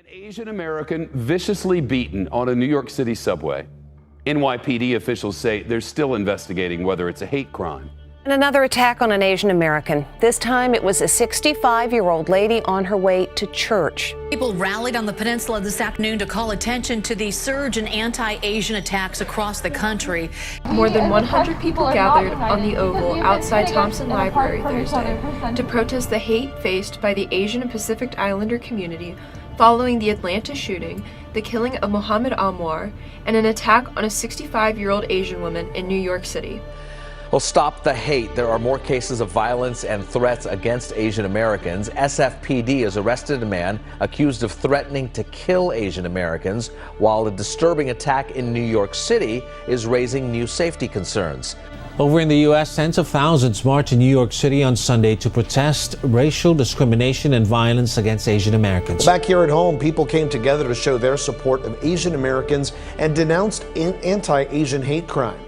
An Asian American viciously beaten on a New York City subway. NYPD officials say they're still investigating whether it's a hate crime. And another attack on an Asian American. This time it was a 65-year-old lady on her way to church. People rallied on the peninsula this afternoon to call attention to the surge in anti-Asian attacks across the country. More than 100 people gathered on the Oval outside Thompson Library Thursday to protest the hate faced by the Asian and Pacific Islander community following the Atlanta shooting, the killing of Muhammad Anwar, and an attack on a 65-year-old Asian woman in New York City. Well, stop the hate. There are more cases of violence and threats against Asian Americans. SFPD has arrested a man accused of threatening to kill Asian Americans, while a disturbing attack in New York City is raising new safety concerns. Over in the U.S., tens of thousands marched in New York City on Sunday to protest racial discrimination and violence against Asian Americans. Back here at home, people came together to show their support of Asian Americans and denounced anti-Asian hate crime.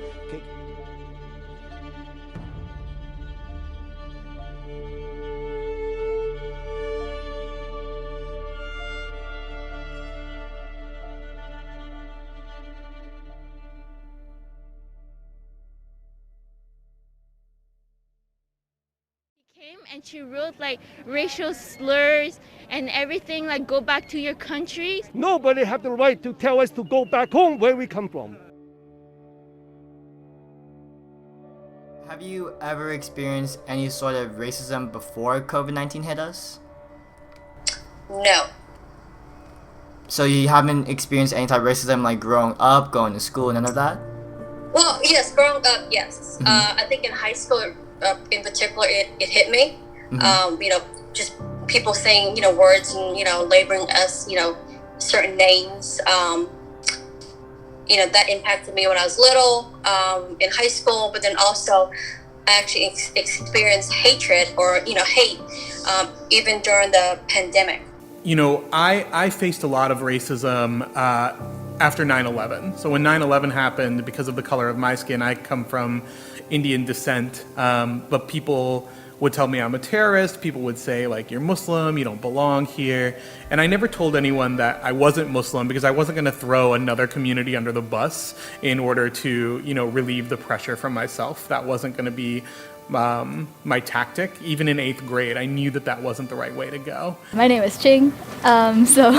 And she wrote like racial slurs and everything, like go back to your country. Nobody have the right to tell us to go back home where we come from. Have you ever experienced any sort of racism before COVID-19 hit us? No. So you haven't experienced any type of racism like growing up, going to school, none of that? Well, yes, growing up, yes. I think in high school, in particular, it hit me. Just people saying, words and, labeling us, certain names. That impacted me when I was little, in high school, but then also I actually experienced hatred or, hate, even during the pandemic. I faced a lot of racism after 9/11. So when 9/11 happened, because of the color of my skin, I come from Indian descent, but people would tell me I'm a terrorist. People would say, like, you're Muslim, you don't belong here. And I never told anyone that I wasn't Muslim because I wasn't going to throw another community under the bus in order to, relieve the pressure from myself. That wasn't going to be my tactic. Even in 8th grade, I knew that wasn't the right way to go. My name is Ching. So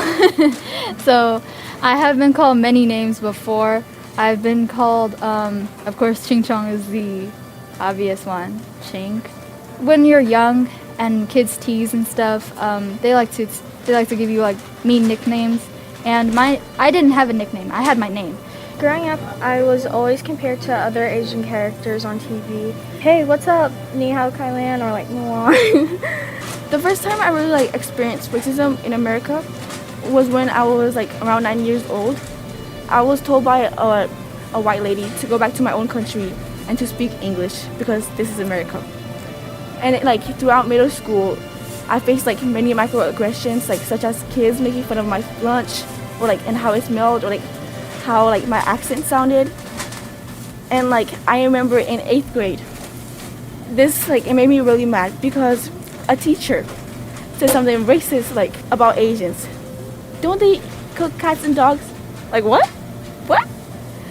I have been called many names before. I've been called, of course, Ching Chong is the obvious one, Ching. When you're young and kids tease and stuff, they like to give you like mean nicknames. And I didn't have a nickname. I had my name. Growing up, I was always compared to other Asian characters on TV. Hey, what's up? Ni hao, Kai Lan, or like Mulan. The first time I really experienced racism in America was when I was around 9 years old. I was told by a white lady to go back to my own country and to speak English because this is America. And throughout middle school, I faced many microaggressions, such as kids making fun of my lunch, or and how it smelled, or how my accent sounded. And I remember in 8th grade, this it made me really mad because a teacher said something racist about Asians. Don't they cook cats and dogs? What? What?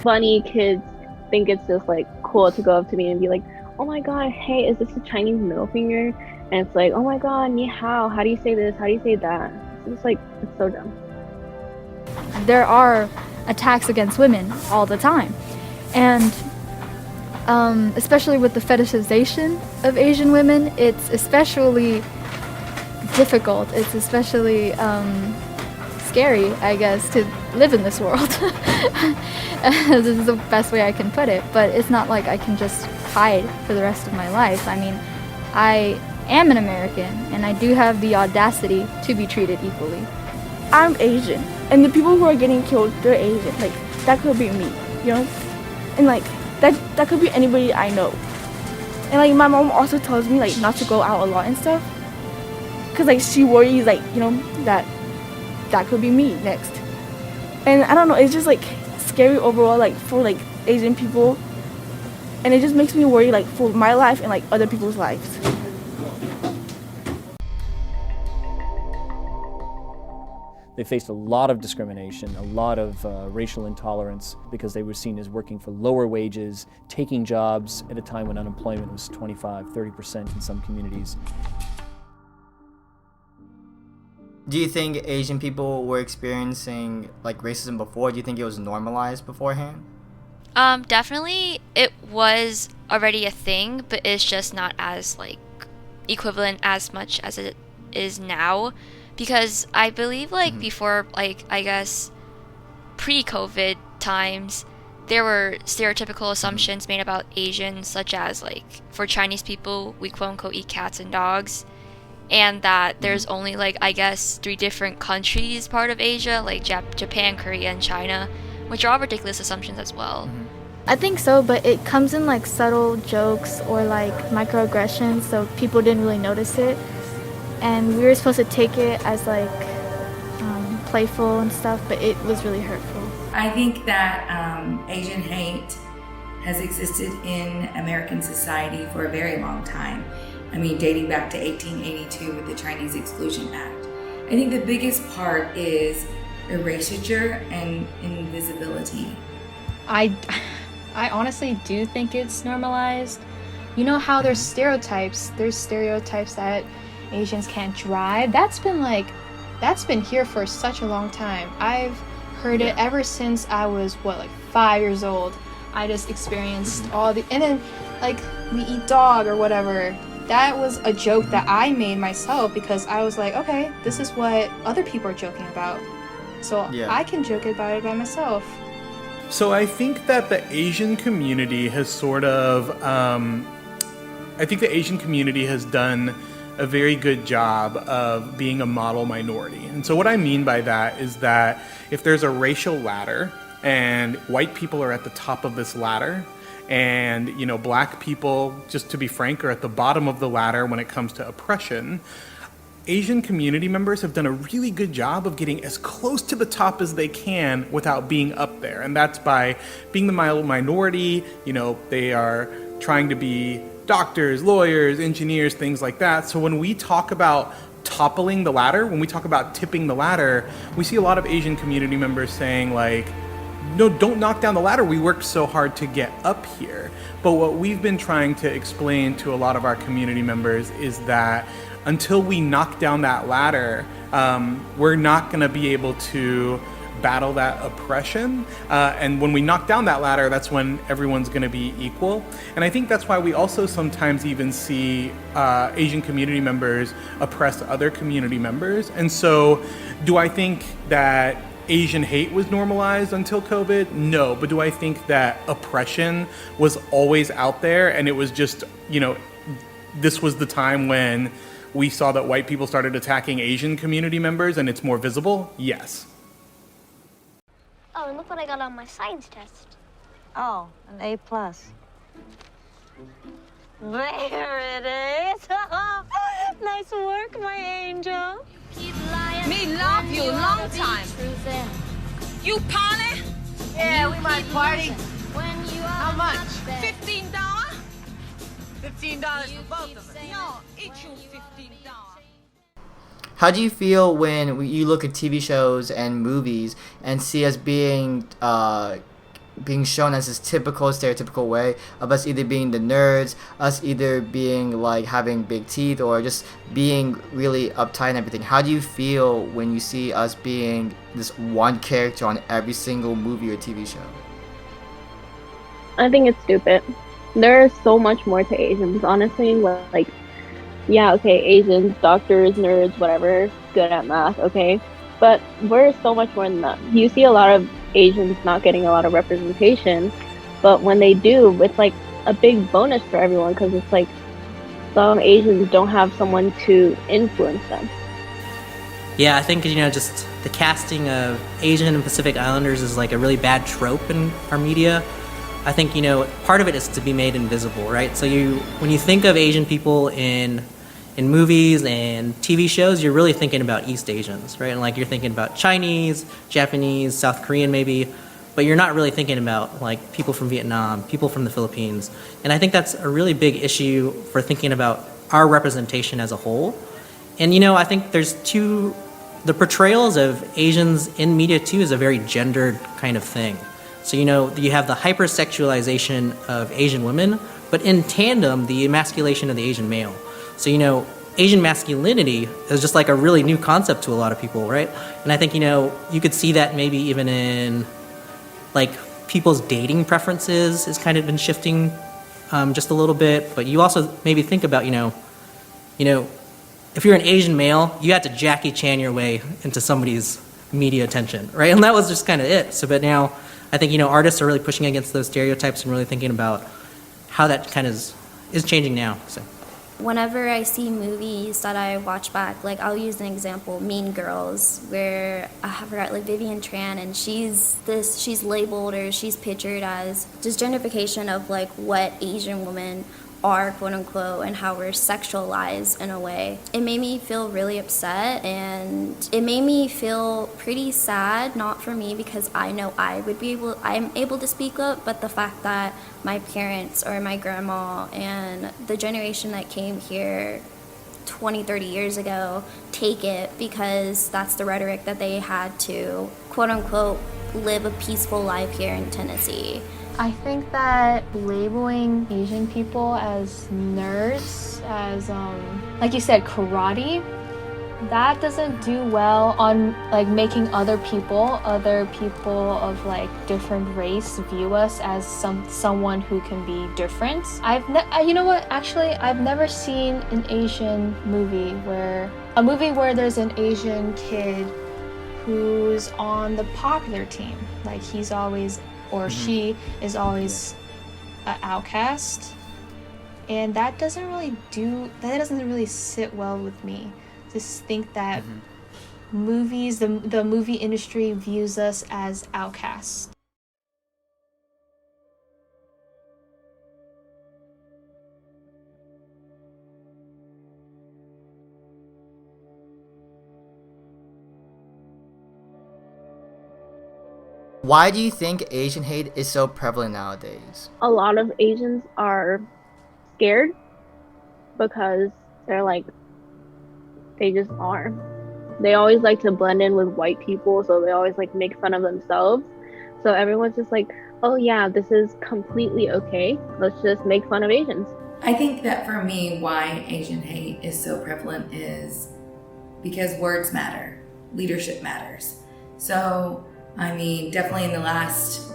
Funny kids think it's just cool to go up to me and be like, oh my god, hey, is this a Chinese middle finger? And it's oh my god, ni hao, how do you say this? How do you say that? It's just it's so dumb. There are attacks against women all the time. And especially with the fetishization of Asian women, it's especially difficult. It's especially scary, I guess, to live in this world. This is the best way I can put it. But it's not like I can just hide for the rest of my life. I mean, I am an American, and I do have the audacity to be treated equally. I'm Asian, and the people who are getting killed, they're Asian. That could be me, And that could be anybody I know. And my mom also tells me not to go out a lot and stuff, because she worries that could be me next. And I don't know, it's just scary overall for Asian people, and it just makes me worry for my life and other people's lives. They faced a lot of discrimination, a lot of racial intolerance because they were seen as working for lower wages, taking jobs at a time when unemployment was 25, 30% in some communities. Do you think Asian people were experiencing like racism before? Do you think it was normalized beforehand? Definitely it was already a thing, but it's just not as like equivalent as much as it is now, because I believe like before, like I guess pre-COVID times, there were stereotypical assumptions made about Asians, such as like for Chinese people we quote unquote eat cats and dogs, and that there's only like I guess 3 different countries part of Asia, like Japan, Korea, and China, which are all ridiculous assumptions as well. I think so, but it comes in like subtle jokes or like microaggressions, so people didn't really notice it. And we were supposed to take it as like playful and stuff, but it was really hurtful. I think that Asian hate has existed in American society for a very long time. I mean, dating back to 1882 with the Chinese Exclusion Act. I think the biggest part is erasure and invisibility. I honestly do think it's normalized. You know how there's stereotypes that Asians can't drive. That's been here for such a long time. I've heard it ever since I was 5 years old. I just experienced and then like we eat dog or whatever. That was a joke that I made myself because I was like, okay, this is what other people are joking about. So I can joke about it by myself. So I think that the Asian community has done a very good job of being a model minority. And so what I mean by that is that if there's a racial ladder and white people are at the top of this ladder, and black people, just to be frank, are at the bottom of the ladder when it comes to oppression, Asian community members have done a really good job of getting as close to the top as they can without being up there. And that's by being the minority. They are trying to be doctors, lawyers, engineers, things like that. So when we talk about toppling the ladder, when we talk about tipping the ladder, we see a lot of Asian community members saying like, no, don't knock down the ladder. We worked so hard to get up here. But what we've been trying to explain to a lot of our community members is that until we knock down that ladder, we're not going to be able to battle that oppression. And when we knock down that ladder, that's when everyone's going to be equal. And I think that's why we also sometimes even see Asian community members oppress other community members. And so do I think that Asian hate was normalized until COVID? No. But do I think that oppression was always out there and it was just, this was the time when we saw that white people started attacking Asian community members and it's more visible? Yes. Oh, and look what I got on my science test. Oh, an A+. There it is. Nice work, my angel. Me love you long time. You party? Yeah, we might party. How much? $15? $15 for both of us. No, each you $15. How do you feel when you look at TV shows and movies and see us being shown as this typical, stereotypical way of us either being the nerds, us either being like having big teeth or just being really uptight and everything? How do you feel when you see us being this one character on every single movie or TV show? I think it's stupid. There is so much more to Asians, honestly. Like, yeah, okay, Asians, doctors, nerds, whatever, good at math, okay? But we're so much more than that. You see a lot of Asians not getting a lot of representation, but when they do, it's like a big bonus for everyone because it's like some Asians don't have someone to influence them. Yeah, I think, just the casting of Asian and Pacific Islanders is like a really bad trope in our media. I think, part of it is to be made invisible, right? So when you think of Asian people in movies and TV shows, you're really thinking about East Asians, right? And like you're thinking about Chinese, Japanese, South Korean maybe, but you're not really thinking about like people from Vietnam, people from the Philippines. And I think that's a really big issue for thinking about our representation as a whole. And I think there's two the portrayals of Asians in media too is a very gendered kind of thing. So, you have the hypersexualization of Asian women, but in tandem, the emasculation of the Asian male. So, Asian masculinity is just like a really new concept to a lot of people, right? And I think, you could see that maybe even in like people's dating preferences has kind of been shifting just a little bit. But you also maybe think about, if you're an Asian male, you had to Jackie Chan your way into somebody's media attention, right? And that was just kind of it. So, but now I think, artists are really pushing against those stereotypes and really thinking about how that kind of is changing now. So. Whenever I see movies that I watch back, like I'll use an example, Mean Girls, where I forgot like Vivian Tran, and she's labeled or she's pictured as just gentrification of like what Asian women are, quote unquote, and how we're sexualized in a way. It made me feel really upset, and it made me feel pretty sad, not for me because I know I'm able to speak up, but the fact that my parents or my grandma and the generation that came here 20, 30 years ago take it because that's the rhetoric that they had to, quote unquote, live a peaceful life here in Tennessee. I think that labeling Asian people as nerds, as like you said, karate, that doesn't do well on like making other people of like different race view us as someone who can be different. You know what? Actually, I've never seen an Asian movie where there's an Asian kid who's on the popular team. Like he's always or she is always an outcast, and that doesn't really sit well with me. Just think that movies, the movie industry views us as outcasts. Why do you think Asian hate is so prevalent nowadays? A lot of Asians are scared because they're like, they just are. They always like to blend in with white people, so they always like make fun of themselves. So everyone's just like, oh yeah, this is completely okay. Let's just make fun of Asians. I think that for me, why Asian hate is so prevalent is because words matter, leadership matters. So, I mean, definitely in the last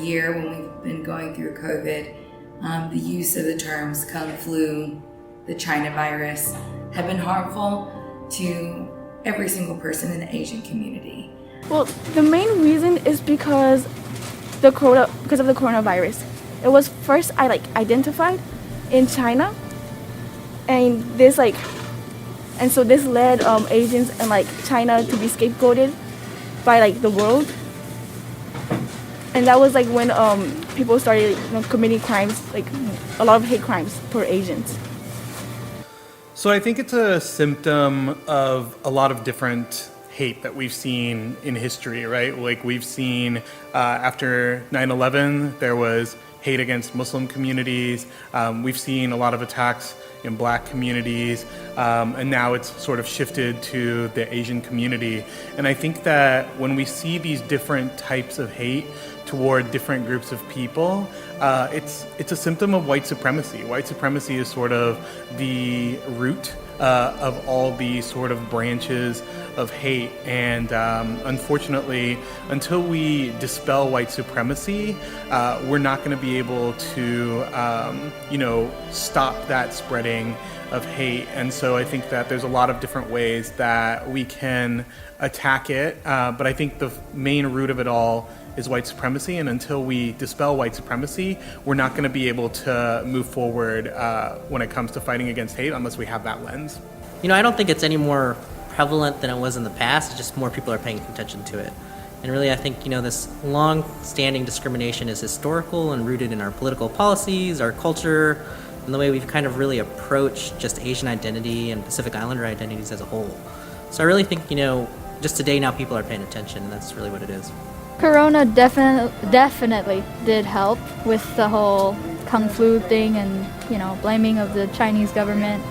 year when we've been going through COVID, the use of the terms Kung Flu, the China virus, have been harmful to every single person in the Asian community. Well, the main reason is because of the coronavirus. It was first identified in China, and so this led Asians and China to be scapegoated by the world. And that was when people started committing crimes, a lot of hate crimes for Asians. So I think it's a symptom of a lot of different hate that we've seen in history, right? We've seen after 9/11, there was hate against Muslim communities. We've seen a lot of attacks in black communities, and now it's sort of shifted to the Asian community. And I think that when we see these different types of hate toward different groups of people, it's a symptom of white supremacy. White supremacy is sort of the root of all these sort of branches of hate. And unfortunately, until we dispel white supremacy, we're not going to be able to, stop that spreading of hate. And so I think that there's a lot of different ways that we can attack it. But I think the main root of it all is white supremacy, and until we dispel white supremacy, we're not going to be able to move forward when it comes to fighting against hate unless we have that lens. I don't think it's any more prevalent than it was in the past. It's just more people are paying attention to it. And really, I think, this long-standing discrimination is historical and rooted in our political policies, our culture, and the way we've kind of really approached just Asian identity and Pacific Islander identities as a whole. So I really think, just today now people are paying attention, and that's really what it is. Corona definitely did help with the whole Kung Flu thing and, blaming of the Chinese government.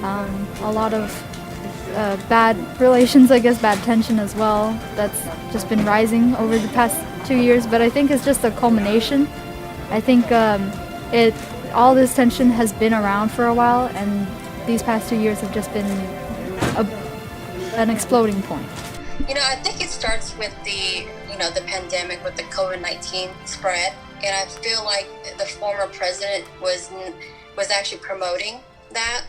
A lot of bad relations, I guess, bad tension as well. That's just been rising over the past 2 years, but I think it's just a culmination. I think all this tension has been around for a while, and these past 2 years have just been an exploding point. I think it starts with the pandemic, with the COVID-19 spread, and I feel like the former president was actually promoting that.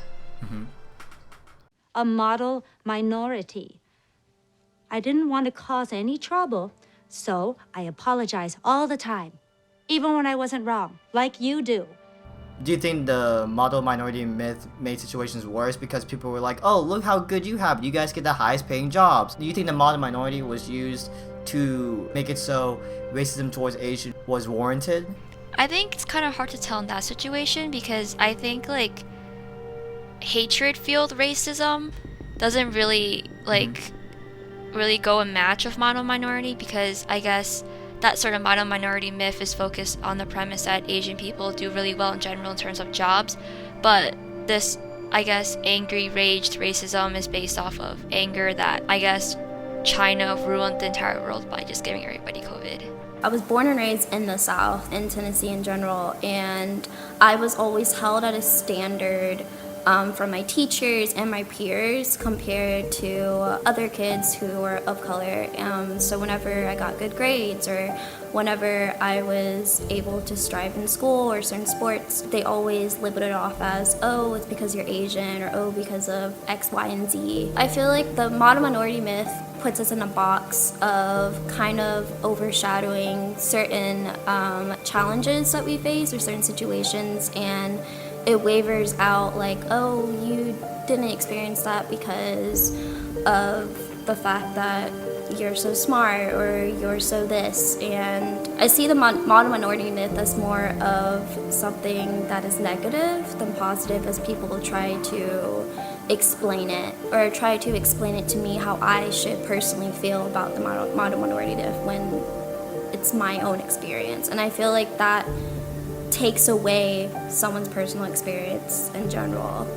A model minority. I didn't want to cause any trouble, so I apologize all the time, even when I wasn't wrong, like you do. Do you think the model minority myth made situations worse because people were like, oh, look how good you have, you guys get the highest paying jobs? Do you think the model minority was used to make it so racism towards Asian was warranted? I think it's kind of hard to tell in that situation because I think like hatred-fueled racism doesn't really really go a match with model minority, because I guess that sort of model minority myth is focused on the premise that Asian people do really well in general in terms of jobs, but this, I guess, angry, raged racism is based off of anger that, I guess, China ruined the entire world by just giving everybody COVID. I was born and raised in the South, in Tennessee in general, and I was always held at a standard from my teachers and my peers compared to other kids who were of color. So whenever I got good grades or whenever I was able to strive in school or certain sports, they always labeled it off as, oh, it's because you're Asian, or oh, because of X, Y, and Z. I feel like the model minority myth puts us in a box of kind of overshadowing certain challenges that we face or certain situations, and it wavers out like, oh, you didn't experience that because of the fact that you're so smart or you're so this. And I see the model minority myth as more of something that is negative than positive, as people try to explain it or try to explain it to me how I should personally feel about the model minority myth when it's my own experience. And I feel like that takes away someone's personal experience in general.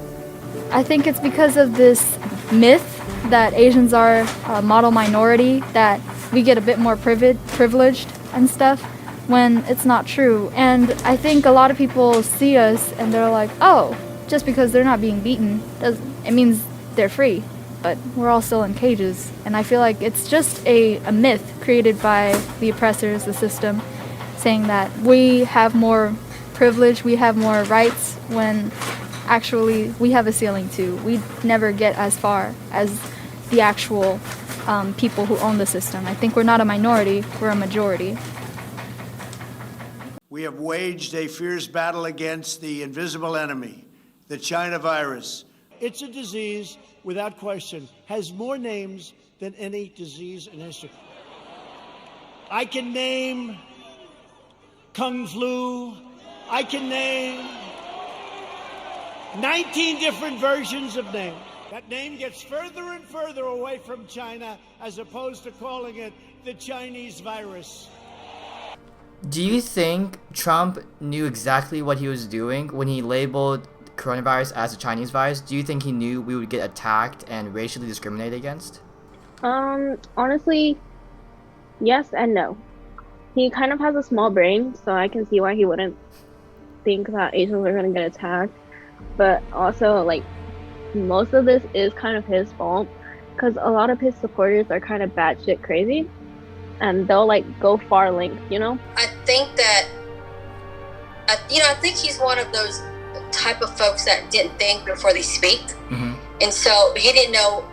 I think it's because of this myth that Asians are a model minority, that we get a bit more privileged and stuff, when it's not true. And I think a lot of people see us and they're like, oh, just because they're not being beaten, it means they're free. But we're all still in cages. And I feel like it's just a myth created by the oppressors, the system, saying that we have more privilege, we have more rights, when actually we have a ceiling too. We never get as far as the actual people who own the system. I think we're not a minority, we're a majority. We have waged a fierce battle against the invisible enemy, the China virus. It's a disease, without question, has more names than any disease in history. I can name Kung Flu. I can name 19 different versions of names. That name gets further and further away from China, as opposed to calling it the Chinese virus. Do you think Trump knew exactly what he was doing when he labeled coronavirus as a Chinese virus? Do you think he knew we would get attacked and racially discriminated against? Honestly, yes and no. He kind of has a small brain, so I can see why he wouldn't think that Asians are going to get attacked. But also, like, most of this is kind of his fault, because a lot of his supporters are kind of batshit crazy, and they'll like go far lengths, you know? I think that, I think he's one of those type of folks that didn't think before they speak. Mm-hmm. And so he didn't know,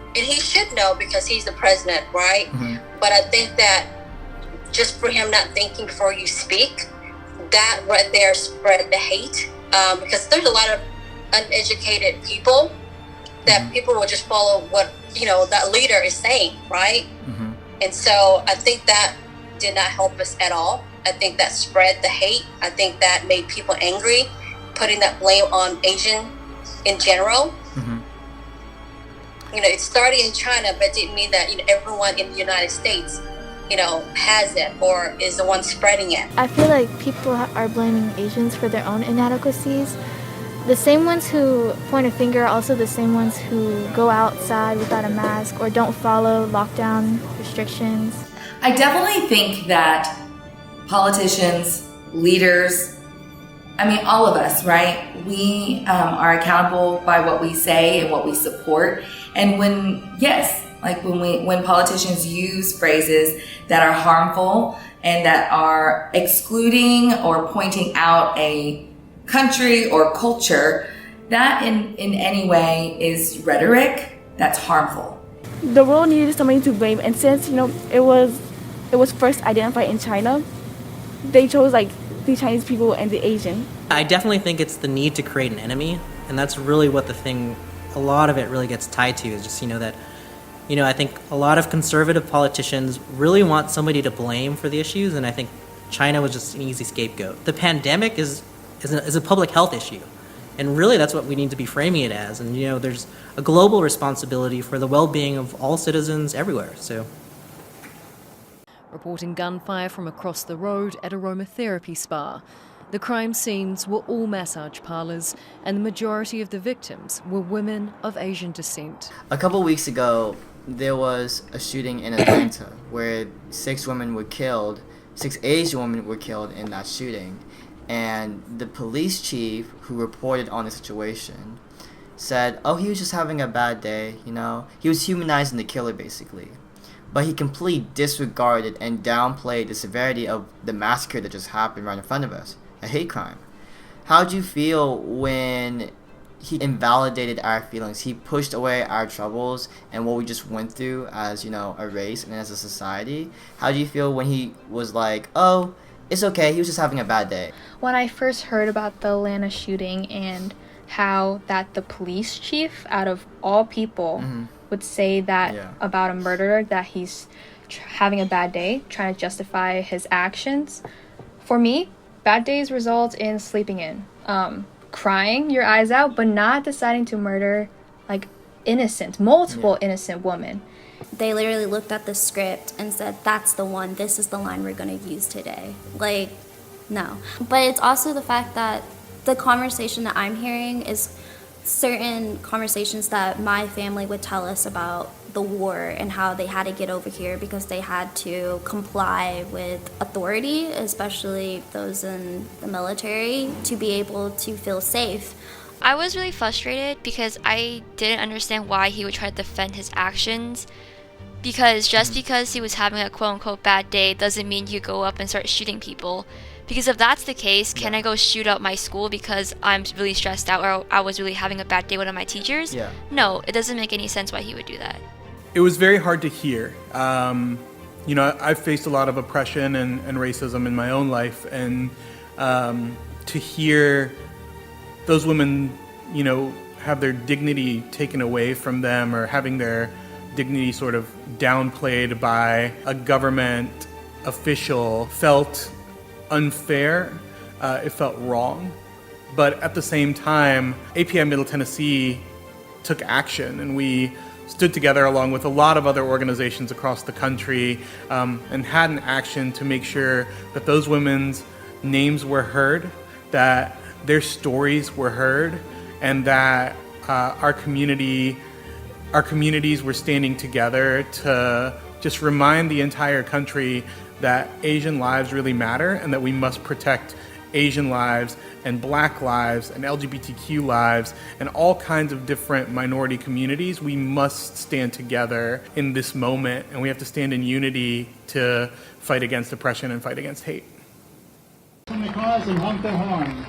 and he should know because he's the president, right? Mm-hmm. But I think that just for him not thinking before you speak, that right there spread the hate. Because there's a lot of uneducated people that people will just follow what, that leader is saying, right? Mm-hmm. And so I think that did not help us at all. I think that spread the hate. I think that made people angry, putting that blame on Asian in general. Mm-hmm. It started in China, but it didn't mean that everyone in the United States, has it or is the one spreading it. I feel like people are blaming Asians for their own inadequacies The same ones who point a finger are also the same ones who go outside without a mask or don't follow lockdown restrictions. I definitely think that politicians, leaders, I mean, all of us, right? We are accountable by what we say and what we support. And when politicians use phrases that are harmful and that are excluding or pointing out a country or culture, that in any way is rhetoric that's harmful. The world needed somebody to blame, and since it was first identified in China, they chose the Chinese people and the Asian. I definitely think it's the need to create an enemy, and that's really what a lot of it really gets tied to, is just that I think a lot of conservative politicians really want somebody to blame for the issues, and I think China was just an easy scapegoat. The pandemic is a public health issue, and really that's what we need to be framing it as. And there's a global responsibility for the well-being of all citizens everywhere. So, reporting gunfire from across the road at aromatherapy spa. The crime scenes were all massage parlors, and the majority of the victims were women of Asian descent. A couple weeks ago, there was a shooting in Atlanta where 6 women were killed, 6 Asian women were killed in that shooting. And the police chief who reported on the situation said, oh, he was just having a bad day, He was humanizing the killer, basically. But he completely disregarded and downplayed the severity of the massacre that just happened right in front of us, a hate crime. How did you feel when he invalidated our feelings? He pushed away our troubles and what we just went through as, a race and as a society. How do you feel when he was like, oh, it's okay, he was just having a bad day? When I first heard about the Atlanta shooting and how that the police chief, out of all people, would say that about a murderer, that he's having a bad day, trying to justify his actions. For me, bad days result in sleeping in, crying your eyes out, but not deciding to murder multiple innocent women. They literally looked at the script and said, that's the one, this is the line we're going to use today. No. But it's also the fact that the conversation that I'm hearing is certain conversations that my family would tell us about the war and how they had to get over here because they had to comply with authority, especially those in the military, to be able to feel safe. I was really frustrated because I didn't understand why he would try to defend his actions. Because just because he was having a quote-unquote bad day doesn't mean you go up and start shooting people. Because if that's the case, can I go shoot up my school because I'm really stressed out or I was really having a bad day with one of my teachers? Yeah. No, it doesn't make any sense why he would do that. It was very hard to hear. I've faced a lot of oppression and racism in my own life, and to hear those women, have their dignity taken away from them or having their dignity sort of downplayed by a government official felt unfair. It felt wrong. But at the same time, API Middle Tennessee took action, and we stood together along with a lot of other organizations across the country and had an action to make sure that those women's names were heard, that their stories were heard, and that our communities were standing together to just remind the entire country that Asian lives really matter and that we must protect Asian lives and Black lives and LGBTQ lives and all kinds of different minority communities. We must stand together in this moment, and we have to stand in unity to fight against oppression and fight against hate. From the cause and honk their horn.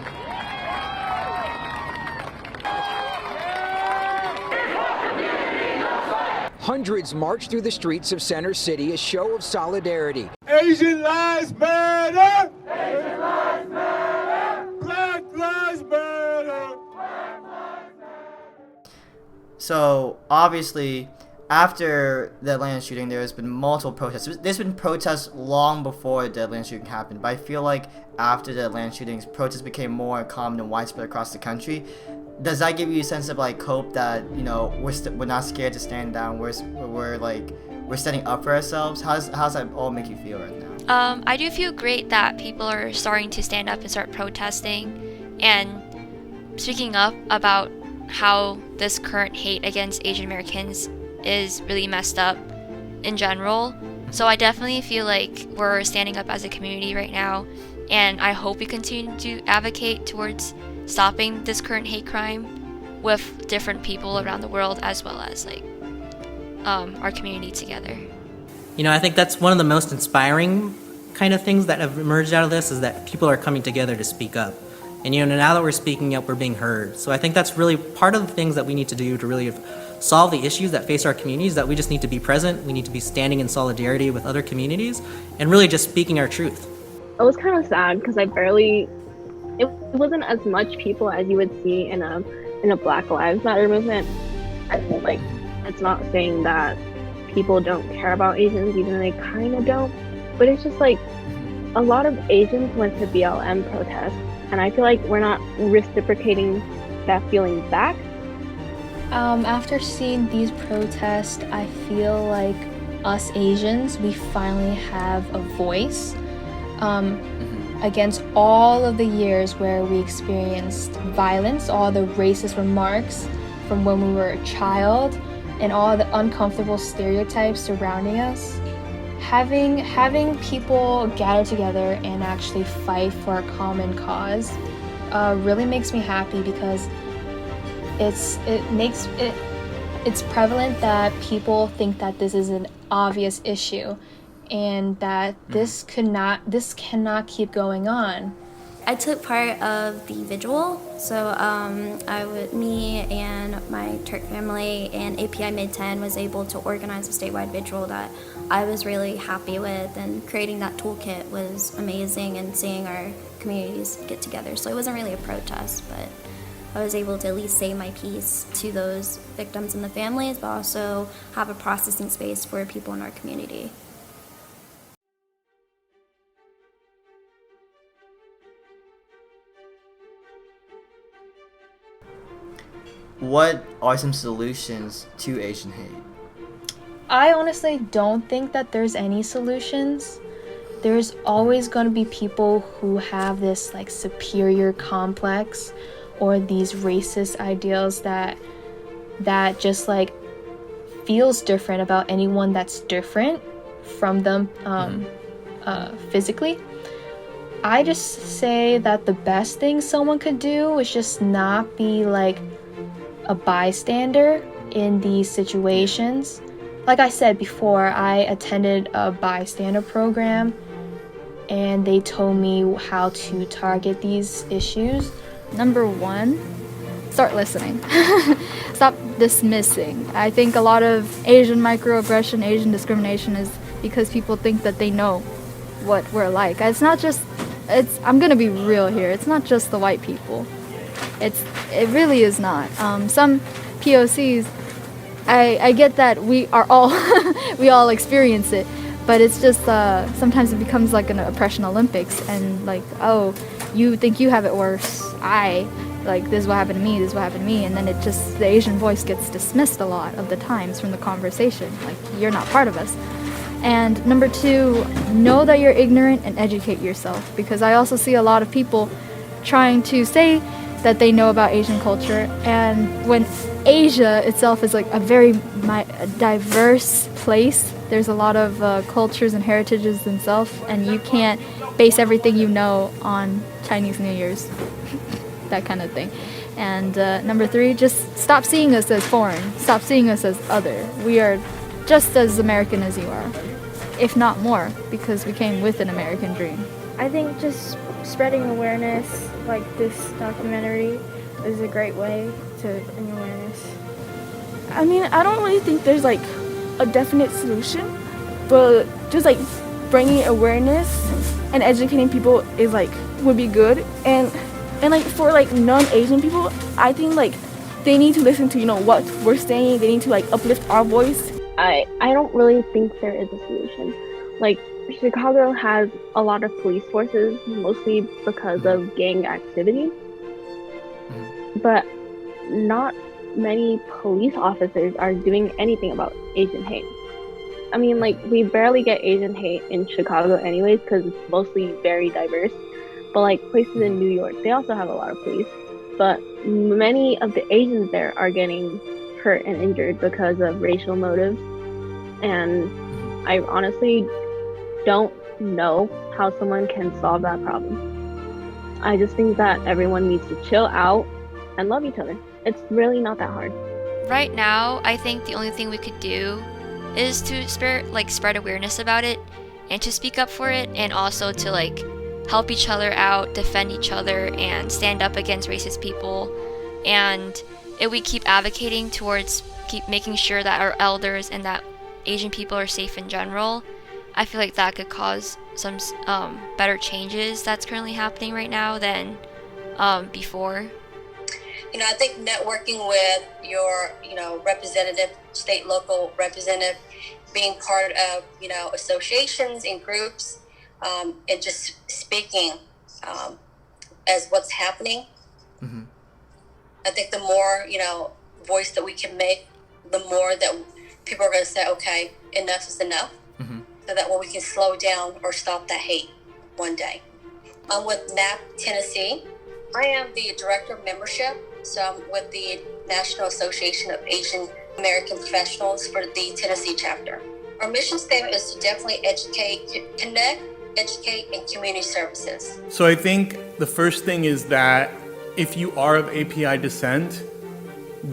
Hundreds marched through the streets of Center City, a show of solidarity. Asian lives matter! Asian lives matter! Black lives matter! So, obviously, after the Atlanta shooting, there's been multiple protests. There's been protests long before the Atlanta shooting happened, but I feel like after the Atlanta shootings, protests became more common and widespread across the country. Does that give you a sense of hope that we're not scared to stand down? We're standing up for ourselves. How's that all make you feel right now? I do feel great that people are starting to stand up and start protesting, and speaking up about how this current hate against Asian Americans is really messed up in general. So I definitely feel like we're standing up as a community right now, and I hope we continue to advocate towards stopping this current hate crime with different people around the world, as well as like our community together. You know, I think that's one of the most inspiring kind of things that have emerged out of this, is that people are coming together to speak up. And you know, now that we're speaking up, we're being heard. So I think that's really part of the things that we need to do to really solve the issues that face our communities, that we just need to be present, we need to be standing in solidarity with other communities, and really just speaking our truth. It was kind of sad because it wasn't as much people as you would see in a Black Lives Matter movement. I mean, like, it's not saying that people don't care about Asians, even though they kind of don't, but it's just like a lot of Asians went to BLM protests, and I feel like we're not reciprocating that feeling back. After seeing these protests, I feel like us Asians, we finally have a voice against all of the years where we experienced violence, all the racist remarks from when we were a child, and all the uncomfortable stereotypes surrounding us. Having people gather together and actually fight for a common cause really makes me happy, because it's prevalent that people think that this is an obvious issue and that this cannot keep going on. I took part of the vigil, so me and my Turk family and API Mid-10 was able to organize a statewide vigil that I was really happy with, and creating that toolkit was amazing, and seeing our communities get together. So it wasn't really a protest, but I was able to at least say my piece to those victims and the families, but also have a processing space for people in our community. What are some solutions to Asian hate? I honestly don't think that there's any solutions. There's always going to be people who have this like superior complex, or these racist ideals that just like feels different about anyone that's different from them physically. I just say that the best thing someone could do is just not be like a bystander in these situations. Like I said before, I attended a bystander program, and they told me how to target these issues. Number one, start listening. Stop dismissing. I think a lot of Asian microaggression, Asian discrimination is because people think that they know what we're like. I'm gonna be real here. It's not just the white people. It really is not. Some POCs, I get that we are all we all experience it, but it's just sometimes it becomes like an oppression Olympics, and like, oh, you think you have it worse. This is what happened to me, this is what happened to me, and then the Asian voice gets dismissed a lot of the times from the conversation. Like, you're not part of us. And number two, know that you're ignorant and educate yourself, because I also see a lot of people trying to say that they know about Asian culture, and when Asia itself is like a very diverse place, there's a lot of cultures and heritages themselves, and you can't base everything you know on Chinese New Year's, that kind of thing. And number three, just stop seeing us as foreign, stop seeing us as other. We are just as American as you are, if not more, because we came with an American dream. I think just spreading awareness, like this documentary, is a great way to bring awareness. I mean, I don't really think there's like a definite solution, but just like bringing awareness and educating people is like would be good. And like for like non-Asian people, I think like they need to listen to what we're saying. They need to like uplift our voice. I don't really think there is a solution. Like, Chicago has a lot of police forces, mostly because of gang activity, but not many police officers are doing anything about Asian hate. I mean, like, we barely get Asian hate in Chicago anyways, because it's mostly very diverse, but like places in New York, they also have a lot of police. but many of the Asians there are getting hurt and injured because of racial motives. And I honestly don't know how someone can solve that problem. I just think that everyone needs to chill out and love each other. It's really not that hard. Right now, I think the only thing we could do is to spread awareness about it and to speak up for it, and also to help each other out, defend each other, and stand up against racist people. And if we keep advocating towards keep making sure that our elders and that Asian people are safe in general, I feel like that could cause some better changes that's currently happening right now than before. I think networking with your, representative, state, local representative, being part of, associations and groups, and just speaking as what's happening. Mm-hmm. I think the more, voice that we can make, the more that people are going to say, okay, enough is enough. Mm-hmm. So that way we can slow down or stop the hate one day. I'm with NAP Tennessee. I am the director of membership. So I'm with the National Association of Asian American Professionals for the Tennessee chapter. Our mission statement is to definitely connect, educate, and community services. So I think the first thing is that if you are of API descent,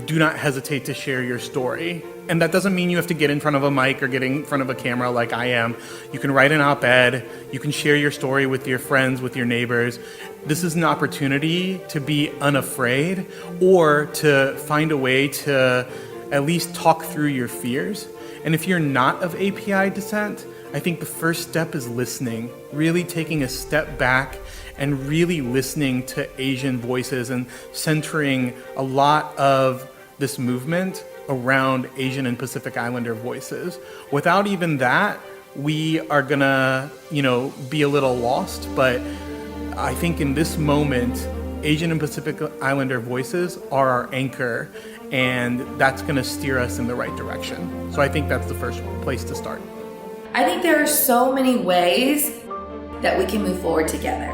do not hesitate to share your story. And that doesn't mean you have to get in front of a mic or get in front of a camera like I am. You can write an op-ed, you can share your story with your friends, with your neighbors. This is an opportunity to be unafraid or to find a way to at least talk through your fears. And if you're not of API descent, I think the first step is listening, really taking a step back and really listening to Asian voices and centering a lot of this movement around Asian and Pacific Islander voices. Without even that, we are gonna, be a little lost. But I think in this moment, Asian and Pacific Islander voices are our anchor, and that's gonna steer us in the right direction. So I think that's the first place to start. I think there are so many ways that we can move forward together.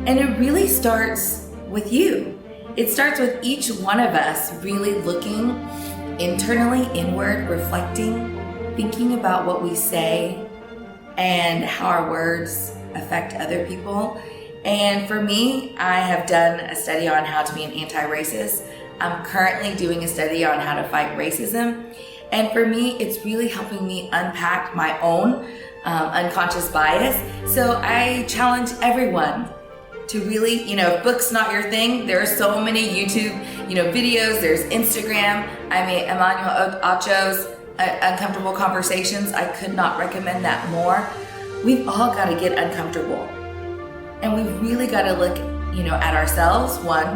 And it really starts with you. It starts with each one of us really looking internally, inward, reflecting, thinking about what we say and how our words affect other people. And for me, I have done a study on how to be an anti-racist. I'm currently doing a study on how to fight racism. And for me, it's really helping me unpack my own unconscious bias. So I challenge everyone to really, if book's not your thing, there are so many YouTube, videos, there's Instagram. I mean, Emmanuel Acho's Uncomfortable Conversations, I could not recommend that more. We've all got to get uncomfortable. And we've really got to look, at ourselves, one,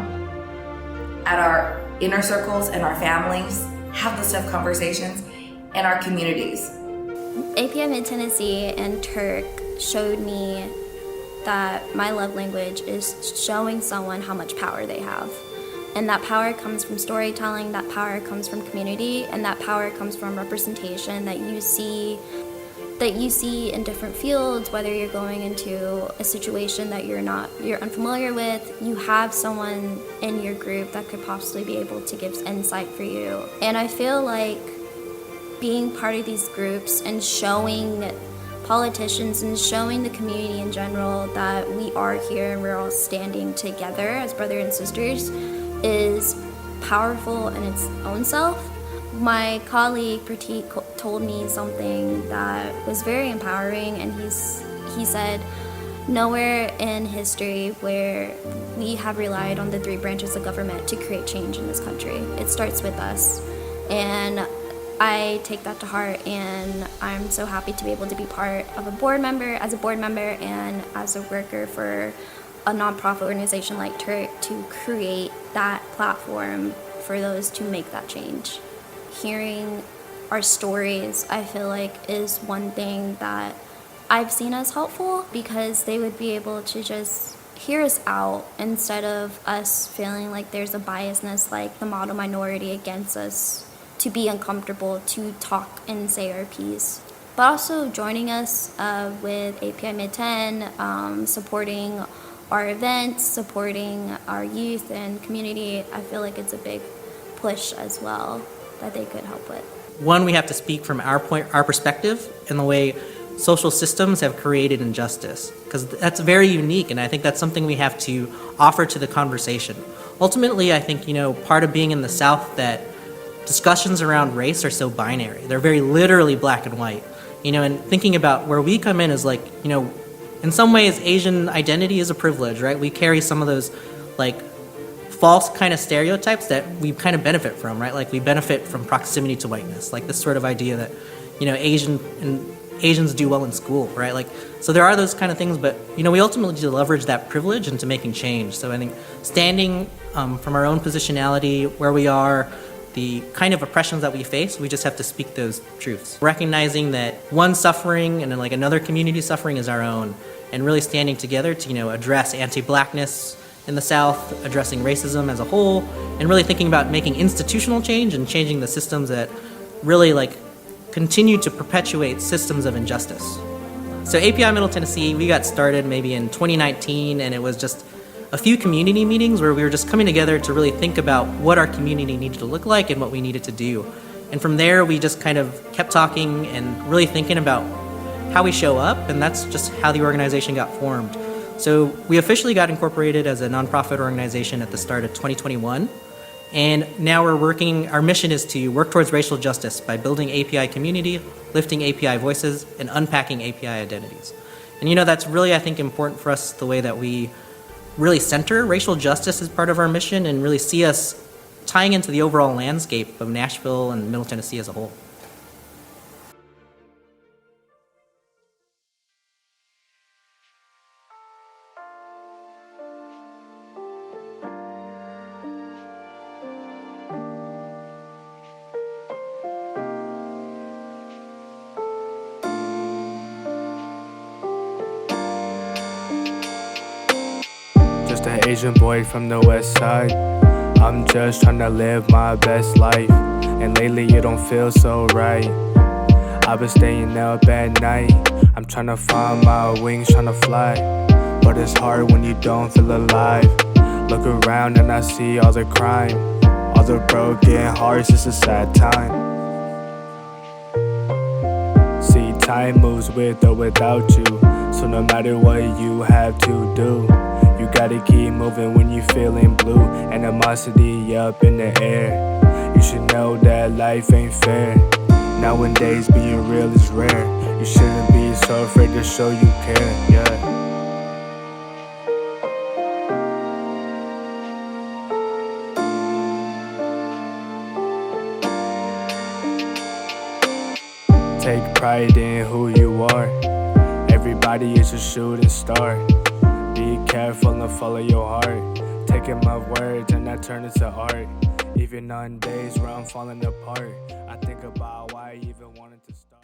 at our inner circles and our families, have those tough conversations, and our communities. API Mid-Tennessee and Turk showed me that my love language is showing someone how much power they have. And that power comes from storytelling, that power comes from community, and that power comes from representation that you see in different fields, whether you're going into a situation that you're unfamiliar with, you have someone in your group that could possibly be able to give insight for you. And I feel like being part of these groups and showing politicians and showing the community in general that we are here and we're all standing together as brothers and sisters is powerful in its own self. My colleague Pratik told me something that was very empowering, and he said, nowhere in history where we have relied on the 3 branches of government to create change in this country. It starts with us. And I take that to heart, and I'm so happy to be able to be part of a board member, and as a worker for a nonprofit organization like Turk to create that platform for those to make that change. Hearing our stories, I feel like, is one thing that I've seen as helpful, because they would be able to just hear us out instead of us feeling like there's a biasness like the model minority against us to be uncomfortable to talk and say our piece. But also joining us with API Mid-10, supporting our events, supporting our youth and community, I feel like it's a big push as well that they could help with. One, we have to speak from our perspective in the way social systems have created injustice, because that's very unique, and I think that's something we have to offer to the conversation. Ultimately, I think, part of being in the South, that discussions around race are so binary. They're very literally black and white. And thinking about where we come in is like, in some ways, Asian identity is a privilege, right? We carry some of those, false kind of stereotypes that we kind of benefit from, right? Like, we benefit from proximity to whiteness, like this sort of idea that, Asians do well in school, right? So there are those kind of things, but, we ultimately need to leverage that privilege into making change. So I think standing from our own positionality, where we are, the kind of oppressions that we face, we just have to speak those truths. Recognizing that one suffering and then another community suffering is our own, and really standing together to, address anti-blackness in the South, addressing racism as a whole, and really thinking about making institutional change and changing the systems that really continue to perpetuate systems of injustice. So API Middle Tennessee, we got started maybe in 2019, and it was just a few community meetings where we were just coming together to really think about what our community needed to look like and what we needed to do. And from there, we just kind of kept talking and really thinking about how we show up, and that's just how the organization got formed. So we officially got incorporated as a nonprofit organization at the start of 2021. And now our mission is to work towards racial justice by building API community, lifting API voices, and unpacking API identities. And that's really, I think, important for us, the way that we really center racial justice as part of our mission and really see us tying into the overall landscape of Nashville and Middle Tennessee as a whole. Just an Asian boy from the west side. I'm just trying to live my best life, and lately it don't feel so right. I've been staying up at night. I'm trying to find my wings, trying to fly, but it's hard when you don't feel alive. Look around and I see all the crime, all the broken hearts. It's a sad time. See, time moves with or without you, so no matter what you have to do, you gotta keep moving when you feeling blue. Animosity up in the air. You should know that life ain't fair. Nowadays being real is rare. You shouldn't be so afraid to show you care, yeah. Take pride in who you are. Everybody is a shooting star. Be careful and follow your heart. Taking my words and I turn it to art. Even on days where I'm falling apart, I think about why I even wanted to start.